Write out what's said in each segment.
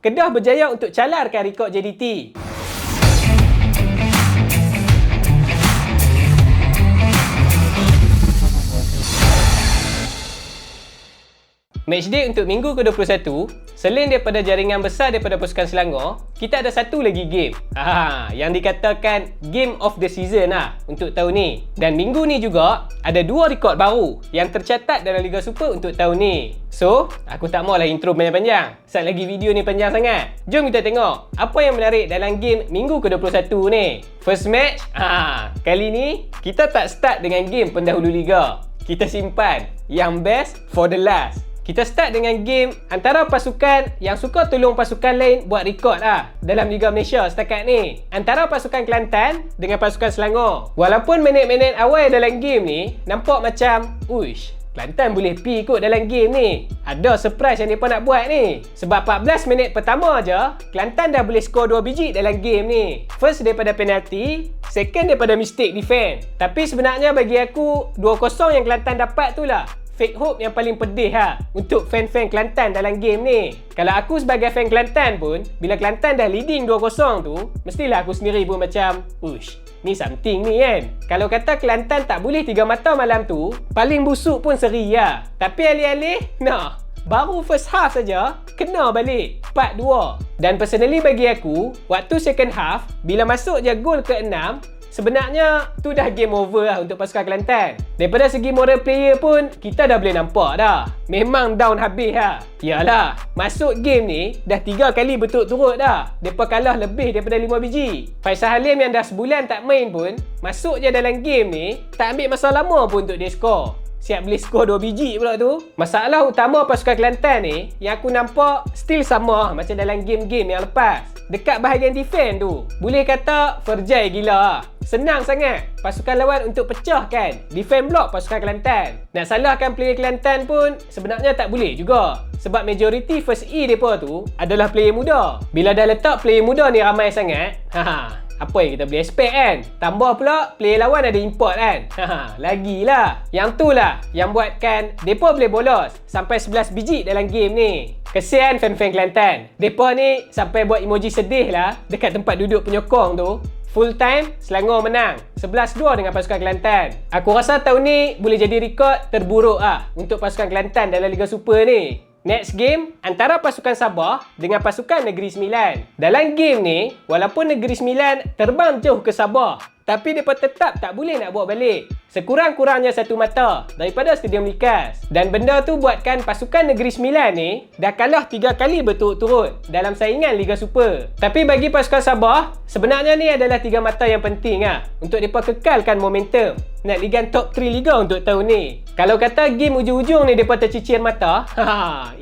Kedah berjaya untuk calarkan rekod JDT. Matchday untuk minggu ke-21, selain daripada jaringan besar daripada pasukan Selangor, kita ada satu lagi game. Yang dikatakan Game of the Season untuk tahun ni. Dan minggu ni juga ada 2 rekod baru yang tercatat dalam Liga Super untuk tahun ni. So, aku tak maulah intro panjang-panjang. Sat lagi video ni panjang sangat. Jom kita tengok apa yang menarik dalam game minggu ke-21 ni. First match, kali ni kita tak start dengan game pendahulu Liga. Kita simpan yang best for the last. Kita start dengan game antara pasukan yang suka tolong pasukan lain buat rekod dalam Liga Malaysia setakat ni. Antara pasukan Kelantan dengan pasukan Selangor. Walaupun minit-minit awal dalam game ni nampak macam, uish, Kelantan boleh pi kot dalam game ni. Ada surprise yang mereka nak buat ni. Sebab 14 minit pertama je, Kelantan dah boleh skor 2 biji dalam game ni. First daripada penalti, second daripada mistake defense. Tapi sebenarnya bagi aku, 2-0 yang Kelantan dapat tu lah fake hope yang paling pedih untuk fan-fan Kelantan dalam game ni. Kalau aku sebagai fan Kelantan pun, bila Kelantan dah leading 2-0 tu, mestilah aku sendiri pun macam, ush, ni something ni kan. Kalau kata Kelantan tak boleh 3 mata malam tu, paling busuk pun seri Tapi alih-alih, baru first half saja kena balik part 2. Dan personally bagi aku, waktu second half, bila masuk je gol ke-6, sebenarnya tu dah game over untuk pasukan Kelantan. Daripada segi moral player pun kita dah boleh nampak dah. Memang down habis Yalah, masuk game ni dah 3 kali berturut-turut dah. Depa kalah lebih daripada 5 biji. Faisal Halim yang dah sebulan tak main pun, masuk je dalam game ni, tak ambil masa lama pun untuk dia skor. Siap boleh skor 2 biji pula tu. Masalah utama pasukan Kelantan ni yang aku nampak still sama macam dalam game-game yang lepas. Dekat bahagian defense tu, boleh kata Ferjai gila Senang sangat pasukan lawan untuk pecahkan defense block pasukan Kelantan. Nak salahkan player Kelantan pun sebenarnya tak boleh juga. Sebab majoriti first E mereka tu adalah player muda. Bila dah letak player muda ni ramai sangat, apa yang kita boleh expect kan? Tambah pula player lawan ada import kan? Lagilah. Yang tu lah yang buatkan mereka boleh bolos sampai 11 biji dalam game ni. Kesian fan-fan Kelantan. Mereka ni sampai buat emoji sedih lah dekat tempat duduk penyokong tu. Full time, Selangor menang 11-2 dengan pasukan Kelantan. Aku rasa tahun ni boleh jadi rekod terburuk untuk pasukan Kelantan dalam Liga Super ni. Next game, antara pasukan Sabah dengan pasukan Negeri Sembilan. Dalam game ni, walaupun Negeri Sembilan terbang jauh ke Sabah, tapi mereka tetap tak boleh nak bawa balik sekurang-kurangnya 1 mata daripada Stadium Likas. Dan benda tu buatkan pasukan Negeri Sembilan ni dah kalah 3 kali berturut-turut dalam saingan Liga Super. Tapi bagi pasukan Sabah, sebenarnya ni adalah 3 mata yang penting untuk mereka kekalkan momentum nak ligan top 3 Liga untuk tahun ni. Kalau kata game ujung-ujung ni mereka tercicir mata,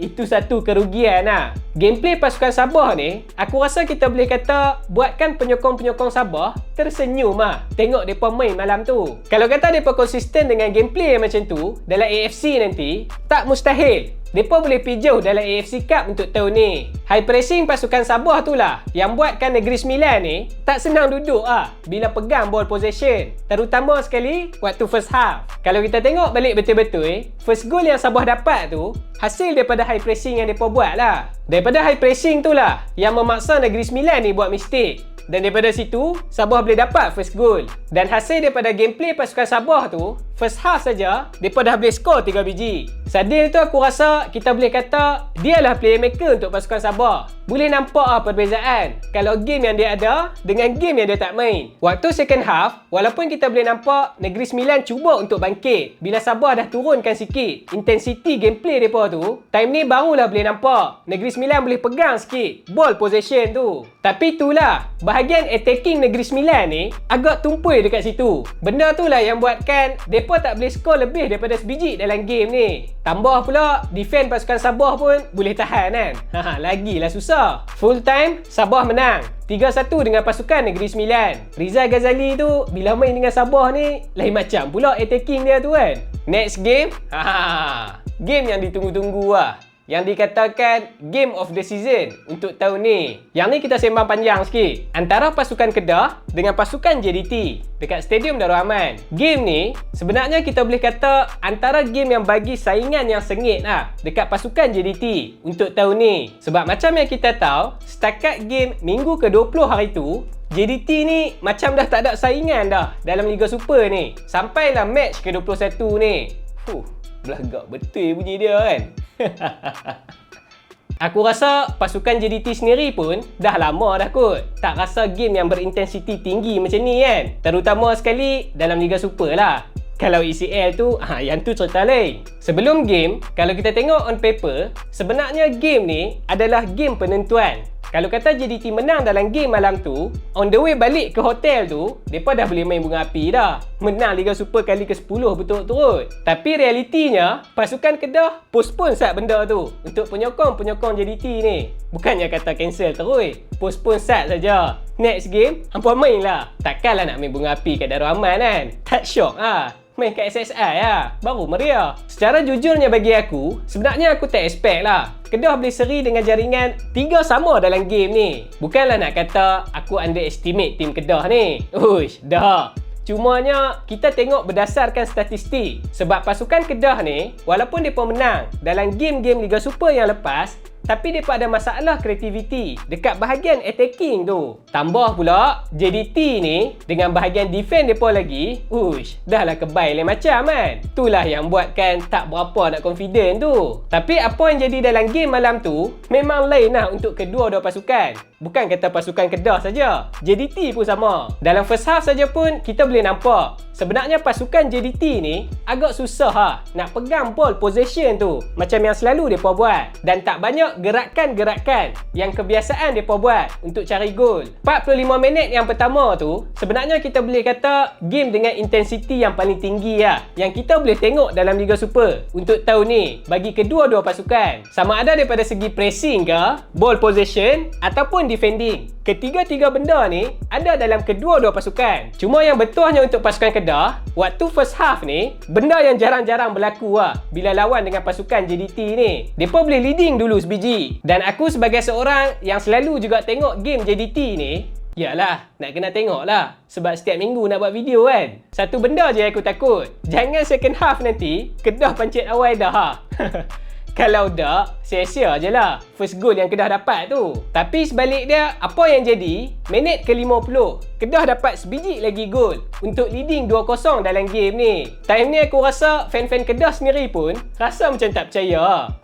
itu satu kerugian Gameplay pasukan Sabah ni, aku rasa kita boleh kata buatkan penyokong-penyokong Sabah tersenyum tengok mereka main malam tu. Kalau kata mereka konsisten dengan gameplay yang macam tu dalam AFC nanti, tak mustahil mereka boleh pergi jauh dalam AFC Cup untuk tahun ni. High pressing pasukan Sabah tu lah yang buatkan Negeri Sembilan ni tak senang duduk bila pegang ball possession. Terutama sekali waktu first half. Kalau kita tengok balik betul-betul, first goal yang Sabah dapat tu hasil daripada high pressing yang mereka buat lah. Daripada high pressing tu lah yang memaksa Negeri Sembilan ni buat mistake. Dan daripada situ, Sabah boleh dapat first goal. Dan hasil daripada gameplay pasukan Sabah tu, first half saja, mereka dah boleh skor 3 biji. Sadil tu aku rasa kita boleh kata dialah playmaker untuk pasukan Sabah. Boleh nampak perbezaan kalau game yang dia ada dengan game yang dia tak main. Waktu second half, walaupun kita boleh nampak Negeri Sembilan cuba untuk bangkit bila Sabah dah turunkan sikit intensity gameplay mereka tu, time ni barulah boleh nampak Negeri Sembilan boleh pegang sikit ball possession tu. Tapi itulah, bahagian attacking Negeri Sembilan ni agak tumpul dekat situ. Benda tu lah yang buatkan mereka tak boleh skor lebih daripada sebiji dalam game ni. Tambah pula defense pasukan Sabah pun boleh tahan kan. Lagilah susah. Full time Sabah menang 3-1 dengan pasukan Negeri Sembilan. Rizal Ghazali tu bila main dengan Sabah ni lain macam pula attacking dia tu kan. Next game, game yang ditunggu-tunggu yang dikatakan Game of the Season untuk tahun ni. Yang ni kita sembang panjang sikit. Antara pasukan Kedah dengan pasukan JDT dekat Stadium Darul Aman. Game ni sebenarnya kita boleh kata antara game yang bagi saingan yang sengit lah dekat pasukan JDT untuk tahun ni. Sebab macam yang kita tahu, setakat game minggu ke-20 hari tu, JDT ni macam dah tak ada saingan dah dalam Liga Super ni. Sampailah match ke-21 ni. Belagak betul bunyi dia kan. Aku rasa pasukan JDT sendiri pun dah lama dah kot tak rasa game yang berintensiti tinggi macam ni kan. Terutama sekali dalam Liga Super lah. Kalau ECL tu, yang tu cerita lain. Sebelum game, kalau kita tengok on paper, sebenarnya game ni adalah game penentuan. Kalau kata JDT menang dalam game malam tu, on the way balik ke hotel tu, mereka dah boleh main bunga api dah. Menang Liga Super kali ke-10 betul-betul. Tapi realitinya, pasukan Kedah postpone sat benda tu untuk penyokong-penyokong JDT ni. Bukannya kata cancel terus, postpone sat saja. Next game, hampa main lah. Takkanlah nak main bunga api kat Darul Aman kan? Tak syok lah. Main kat SSI lah, baru meriah. Secara jujurnya bagi aku, sebenarnya aku tak expect lah Kedah boleh seri dengan jaringan 3 sama dalam game ni. Bukanlah nak kata aku underestimate tim Kedah ni. Uish, dah. Cumanya kita tengok berdasarkan statistik. Sebab pasukan Kedah ni, walaupun mereka menang dalam game-game Liga Super yang lepas, tapi mereka ada masalah kreativiti dekat bahagian attacking tu. Tambah pula, JDT ni dengan bahagian defend mereka lagi, dah lah kebaik lain macam kan. Itulah yang buatkan tak berapa nak confident tu. Tapi apa yang jadi dalam game malam tu, memang lain lah untuk kedua-dua pasukan. Bukan kata pasukan Kedah saja, JDT pun sama. Dalam first half saja pun kita boleh nampak sebenarnya pasukan JDT ni agak susah nak pegang ball possession tu macam yang selalu mereka buat. Dan tak banyak gerakan-gerakan yang kebiasaan mereka buat untuk cari gol. 45 minit yang pertama tu sebenarnya kita boleh kata game dengan intensiti yang paling tinggi lah yang kita boleh tengok dalam Liga Super untuk tahun ni bagi kedua-dua pasukan. Sama ada daripada segi pressing ke, ball possession ataupun defending. Ketiga-tiga benda ni ada dalam kedua-dua pasukan. Cuma yang betulnya untuk pasukan Kedah, waktu first half ni, benda yang jarang-jarang berlaku lah bila lawan dengan pasukan JDT ni. Mereka boleh leading dulu sebiji. Dan aku sebagai seorang yang selalu juga tengok game JDT ni, yalah, nak kena tengok lah. Sebab setiap minggu nak buat video kan. Satu benda je aku takut. Jangan second half nanti, Kedah pancit awal dah. Kalau dah, sia-sia je lah first goal yang Kedah dapat tu. Tapi sebalik dia, apa yang jadi? Minit ke-50, Kedah dapat sebiji lagi gol untuk leading 2-0 dalam game ni. Time ni aku rasa fan-fan Kedah sendiri pun rasa macam tak percaya.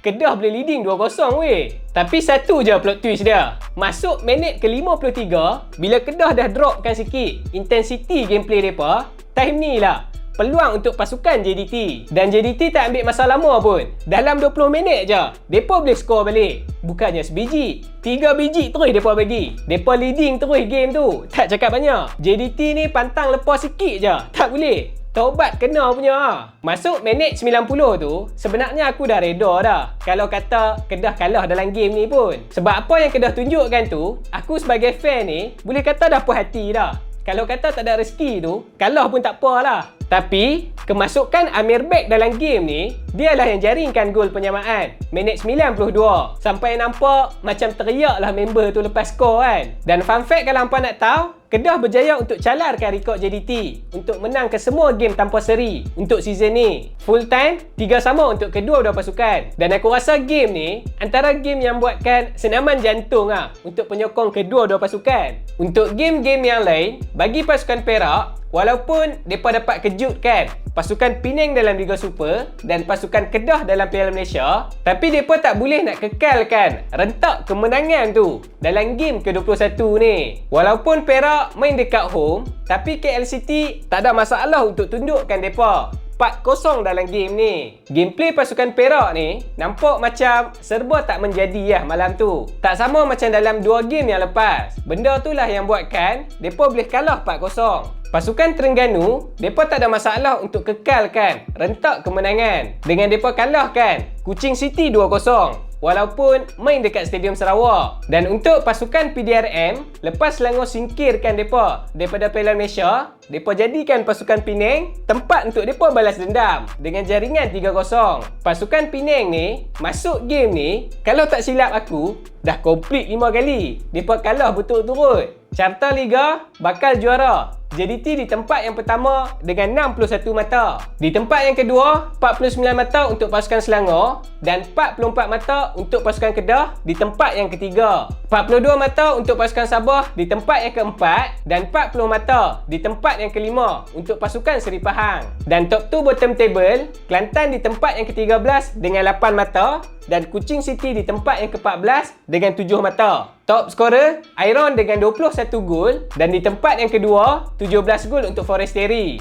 Kedah boleh leading 2-0 weh. Tapi satu je plot twist dia. Masuk minit ke-53, bila Kedah dah dropkan sikit intensity gameplay mereka, time ni lah peluang untuk pasukan JDT. Dan JDT tak ambil masa lama pun. Dalam 20 minit je, mereka boleh skor balik. Bukannya sebiji, 3 biji terus mereka bagi. Mereka leading terus game tu. Tak cakap banyak. JDT ni pantang lepas sikit je. Tak boleh. Taubat kena punya. Masuk minit 90 tu, sebenarnya aku dah reda dah kalau kata Kedah kalah dalam game ni pun. Sebab apa yang Kedah tunjukkan tu, aku sebagai fan ni, boleh kata dah puas hati dah. Kalau kata tak ada rezeki tu, kalah pun tak apalah. Tapi, kemasukan Amir Bek dalam game ni, dialah yang jaringkan gol penyamaan. Minit 92. Sampai nampak macam teriaklah member tu lepas skor kan. Dan fun fact kalau hampa nak tahu, Kedah berjaya untuk calarkan rekod JDT untuk menang ke semua game tanpa seri untuk season ni. Full time, 3 sama untuk kedua-dua pasukan. Dan aku rasa game ni antara game yang buatkan senaman jantung untuk penyokong kedua-dua pasukan. Untuk game-game yang lain, bagi pasukan Perak, walaupun mereka dapat kejutkan pasukan Penang dalam Liga Super dan pasukan Kedah dalam Piala Malaysia, tapi mereka tak boleh nak kekalkan rentak kemenangan tu dalam game ke-21 ni. Walaupun Perak main dekat home, tapi KL City tak ada masalah untuk tundukkan mereka 4-0 dalam game ni. Gameplay pasukan Perak ni nampak macam serba tak menjadi malam tu. Tak sama macam dalam 2 game yang lepas. Benda itulah yang buatkan mereka boleh kalah 4-0. Pasukan Terengganu, mereka tak ada masalah untuk kekalkan rentak kemenangan dengan mereka kalahkan Kuching City 2-0. walaupun main dekat Stadium Sarawak. Dan untuk pasukan PDRM, lepas Selangor singkirkan mereka daripada Piala Malaysia, mereka jadikan pasukan Penang tempat untuk mereka balas dendam dengan jaringan 3-0. Pasukan Penang ni masuk game ni, kalau tak silap aku, dah komplit 5 kali. Mereka kalah berturut-turut. Carta Liga bakal juara. JDT di tempat yang pertama dengan 61 mata. Di tempat yang kedua, 49 mata untuk pasukan Selangor dan 44 mata untuk pasukan Kedah di tempat yang ketiga. 42 mata untuk pasukan Sabah di tempat yang keempat dan 40 mata di tempat yang kelima untuk pasukan Seri Pahang. Dan top 2 bottom table, Kelantan di tempat yang ke-13 dengan 8 mata dan Kuching City di tempat yang ke-14 dengan 7 mata. Top scorer, Iron dengan 21 gol dan di tempat yang kedua, 17 gol untuk Forestieri.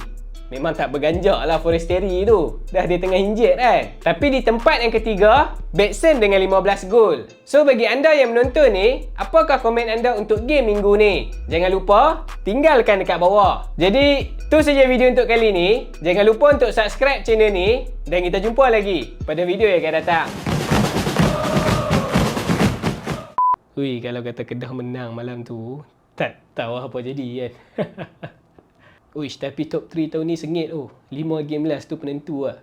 Memang tak berganjak lah Forestieri tu. Dah dia tengah injet kan. Tapi di tempat yang ketiga, Betson dengan 15 gol. So bagi anda yang menonton ni, apakah komen anda untuk game minggu ni? Jangan lupa tinggalkan dekat bawah. Jadi, tu saja video untuk kali ni. Jangan lupa untuk subscribe channel ni dan kita jumpa lagi pada video yang akan datang. Ui, kalau kata Kedah menang malam tu, tak tahu apa jadi kan. Uish, tapi top 3 tahun ni sengit tu. 5 game last tu penentu lah.